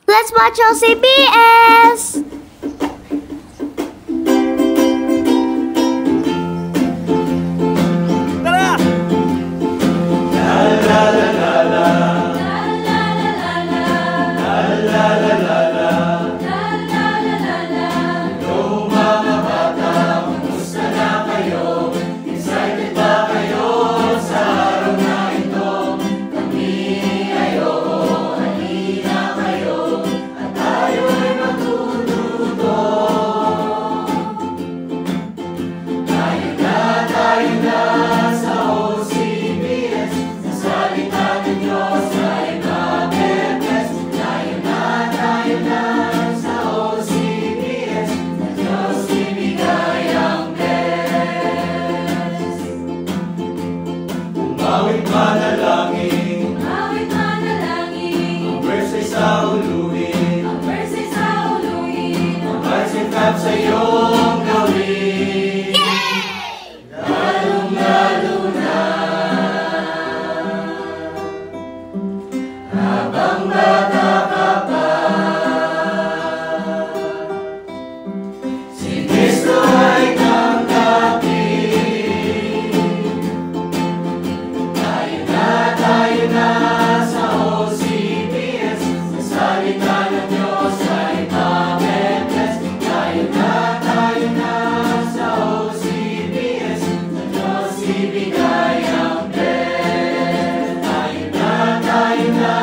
Let's watch LCBS! Tara! Awit manalangin, ang verse ay sa uluhin, ang magsikap sa iyong gawin. Lalong-lalo na, habang bata ka pa, si Kristo ay tayo na sa OCBS, sa salita ng Diyos ay mabe-bless. Tayo na sa OCBS, sa Diyos ibigay ang bless. Tayo na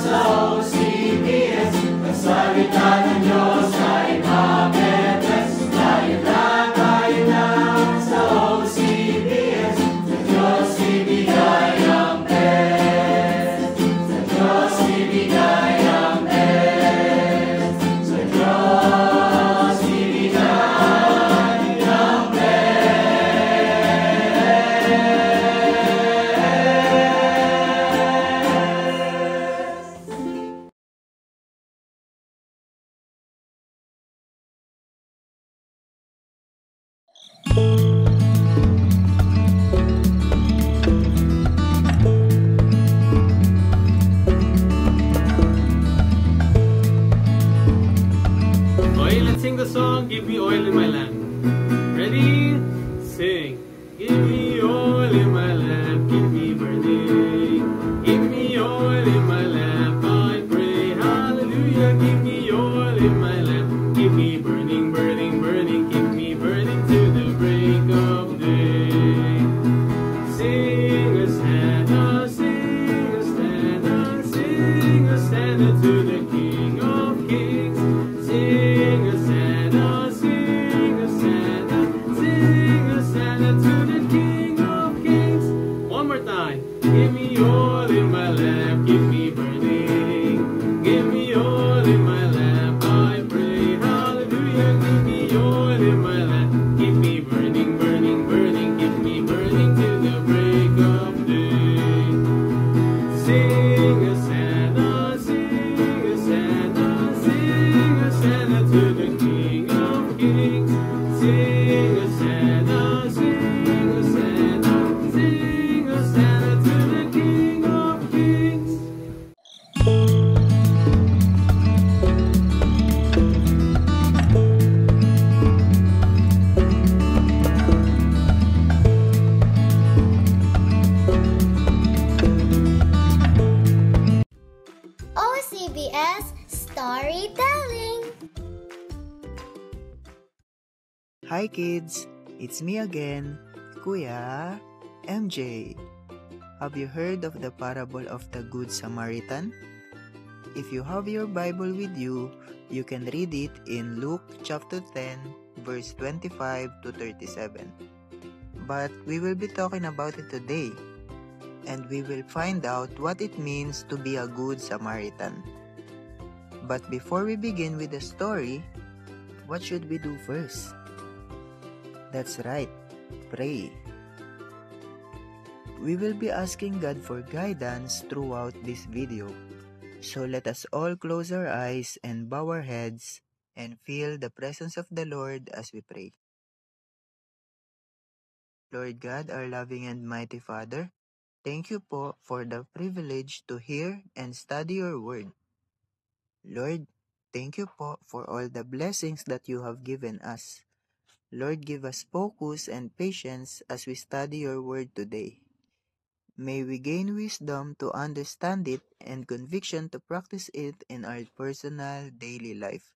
sa OCBS, sa salita ng Diyos ay mabe-bless. Tayo na sa OCBS, sa Diyos ibigay ang Okay, let's sing the song, Give Me Oil in My Lamp. Ready? Sing. Give me oil in my lamp, keep me burning. Give me oil in my lamp, I pray, hallelujah. Give me oil in my lamp, keep me burning, burning, burning. Keep me burning to the break of day. Sing a stanza, sing a stanza, sing a stanza to the King of Kings. Sing a stanza, sing a stanza, sing a stanza to the King of Kings. One more time. Give me oil in my lamp, keep me burning. Give me oil in my lamp, I pray, hallelujah. Give me oil in my lamp, keep me burning, burning, burning. Keep me burning to the break of day. Sing a stanza, sing a stanza, sing a stanza to the King of Kings. Sing a stanza, sing a stanza, sing a stanza to the King of Kings. OCBS Storytelling! Hi kids, it's me again, Kuya MJ. Have you heard of the parable of the Good Samaritan? If you have your Bible with you, you can read it in Luke chapter 10, verse 25 to 37. But we will be talking about it today, and we will find out what it means to be a good Samaritan. But before we begin with the story, what should we do first? That's right, pray. We will be asking God for guidance throughout this video. So let us all close our eyes and bow our heads and feel the presence of the Lord as we pray. Lord God, our loving and mighty Father, thank you po for the privilege to hear and study your word. Lord, thank you po for all the blessings that you have given us. Lord, give us focus and patience as we study your word today. May we gain wisdom to understand it and conviction to practice it in our personal daily life.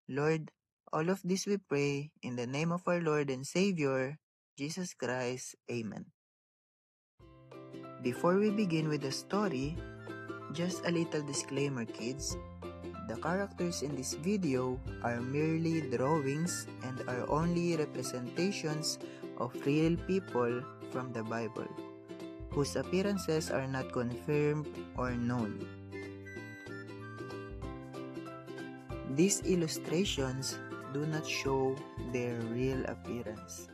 Lord, all of this we pray in the name of our Lord and Savior, Jesus Christ. Amen. Before we begin with the story, just a little disclaimer, kids. The characters in this video are merely drawings and are only representations of real people from the Bible, whose appearances are not confirmed or known. These illustrations do not show their real appearance.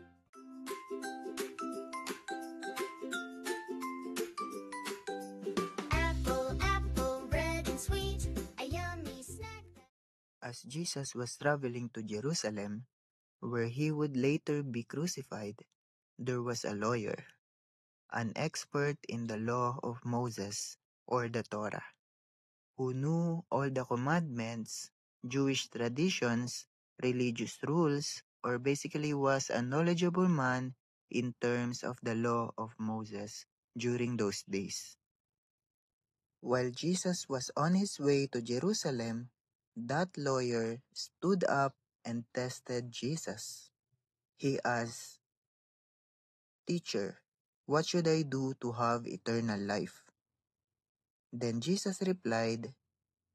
Apple, apple, red and sweet, a yummy snack. As Jesus was traveling to Jerusalem, where he would later be crucified, there was a lawyer, an expert in the law of Moses, or the Torah, who knew all the commandments, Jewish traditions, religious rules, or basically was a knowledgeable man in terms of the law of Moses during those days. While Jesus was on his way to Jerusalem, that lawyer stood up and tested Jesus. He asked, "Teacher, what should I do to have eternal life?" Then Jesus replied,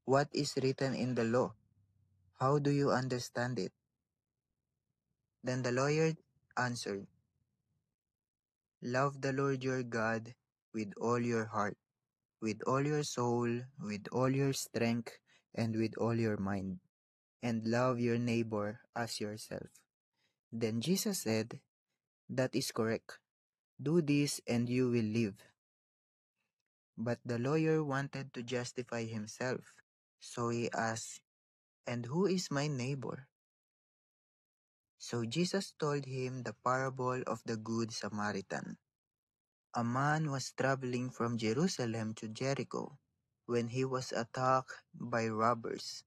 "What is written in the law? How do you understand it?" Then the lawyer answered, "Love the Lord your God with all your heart, with all your soul, with all your strength, and with all your mind, and love your neighbor as yourself." Then Jesus said, "That is correct. Do this and you will live." But the lawyer wanted to justify himself, so he asked, "And who is my neighbor?" So Jesus told him the parable of the Good Samaritan. A man was traveling from Jerusalem to Jericho when he was attacked by robbers.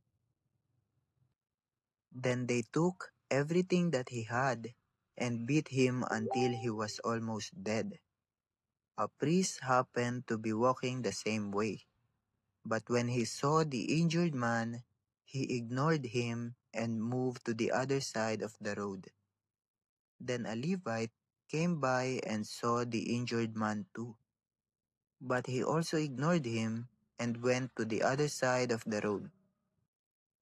Then they took everything that he had and beat him until he was almost dead. A priest happened to be walking the same way, but when he saw the injured man, he ignored him and moved to the other side of the road. Then a Levite came by and saw the injured man too, but he also ignored him and went to the other side of the road,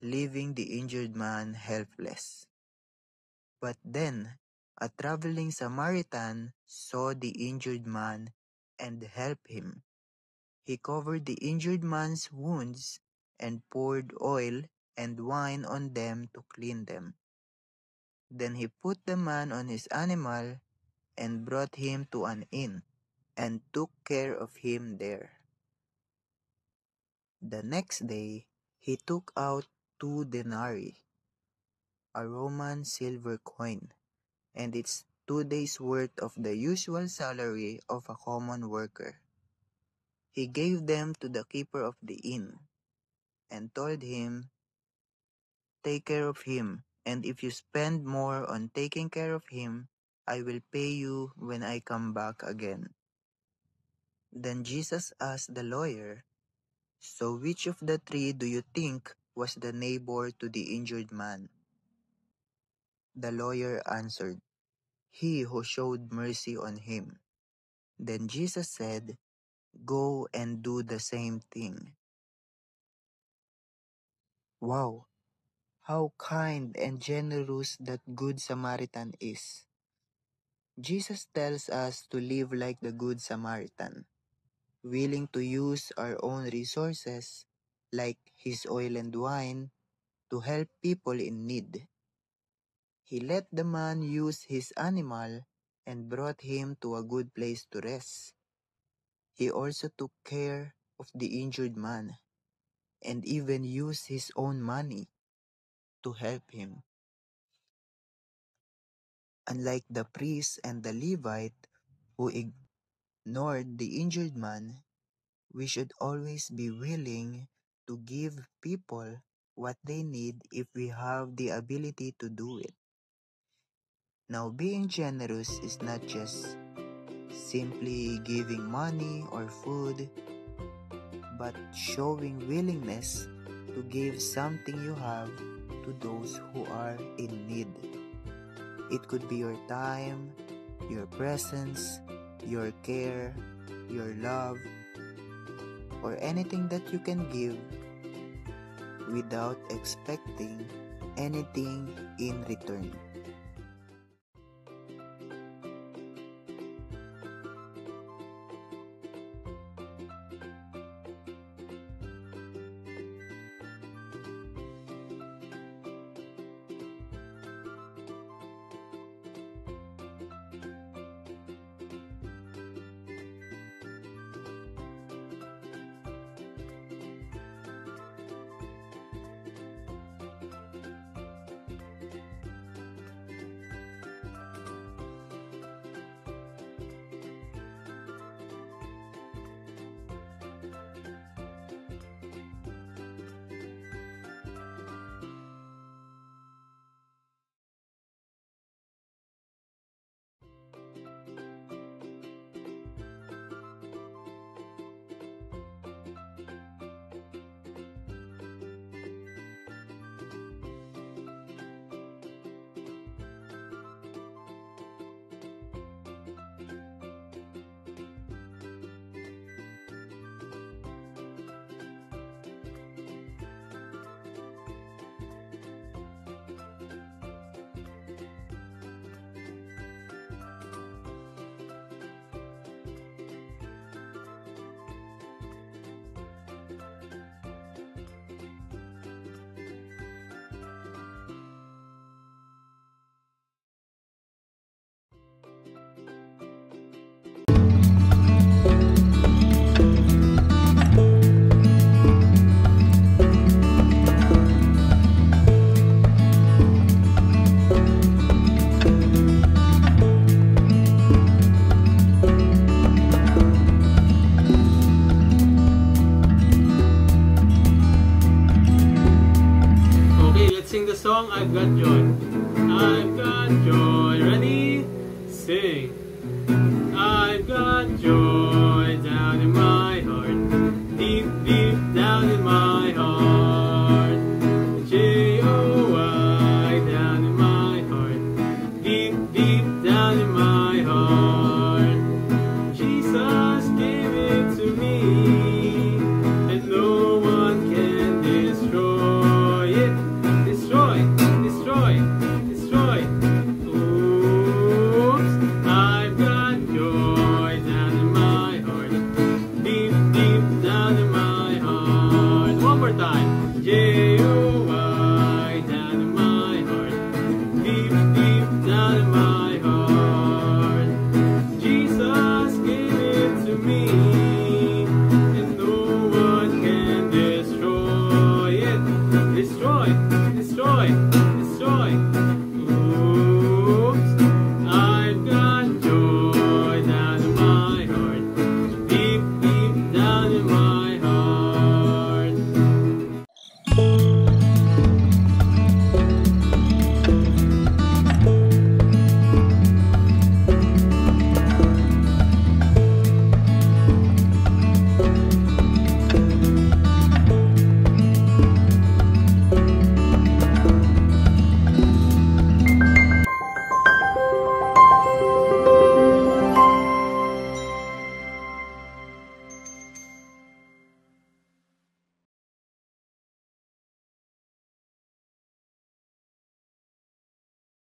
leaving the injured man helpless. But then a traveling Samaritan saw the injured man and helped him. He covered the injured man's wounds and poured oil and wine on them to clean them. Then he put the man on his animal and brought him to an inn and took care of him there. The next day he took out 2 denarii, a Roman silver coin, and it's 2 days' worth of the usual salary of a common worker. He gave them to the keeper of the inn and told him, "Take care of him, and if you spend more on taking care of him, I will pay you when I come back again." Then Jesus asked the lawyer, "So which of the 3 do you think was the neighbor to the injured man?" The lawyer answered, "He who showed mercy on him." Then Jesus said, "Go and do the same thing." Wow, how kind and generous that Good Samaritan is. Jesus tells us to live like the Good Samaritan, willing to use our own resources, like his oil and wine, to help people in need. He let the man use his animal and brought him to a good place to rest. He also took care of the injured man and even used his own money to help him. Unlike the priest and the Levite who ignored the injured man, we should always be willing to give people what they need if we have the ability to do it. Now, being generous is not just simply giving money or food, but showing willingness to give something you have to those who are in need. It could be your time, your presence, your care, your love, or anything that you can give without expecting anything in return. Sing the song, I've got joy. I've got joy. Ready? Sing. I've got joy down in my heart. Deep, deep down in my heart. J-O-Y down in my heart. Deep, deep down in my heart. Jesus gave it to me, and no one can destroy it. Destroy, destroy, destroy. Oops, I've got joy down in my heart. Deep, deep down in my heart. One more time. Yeah.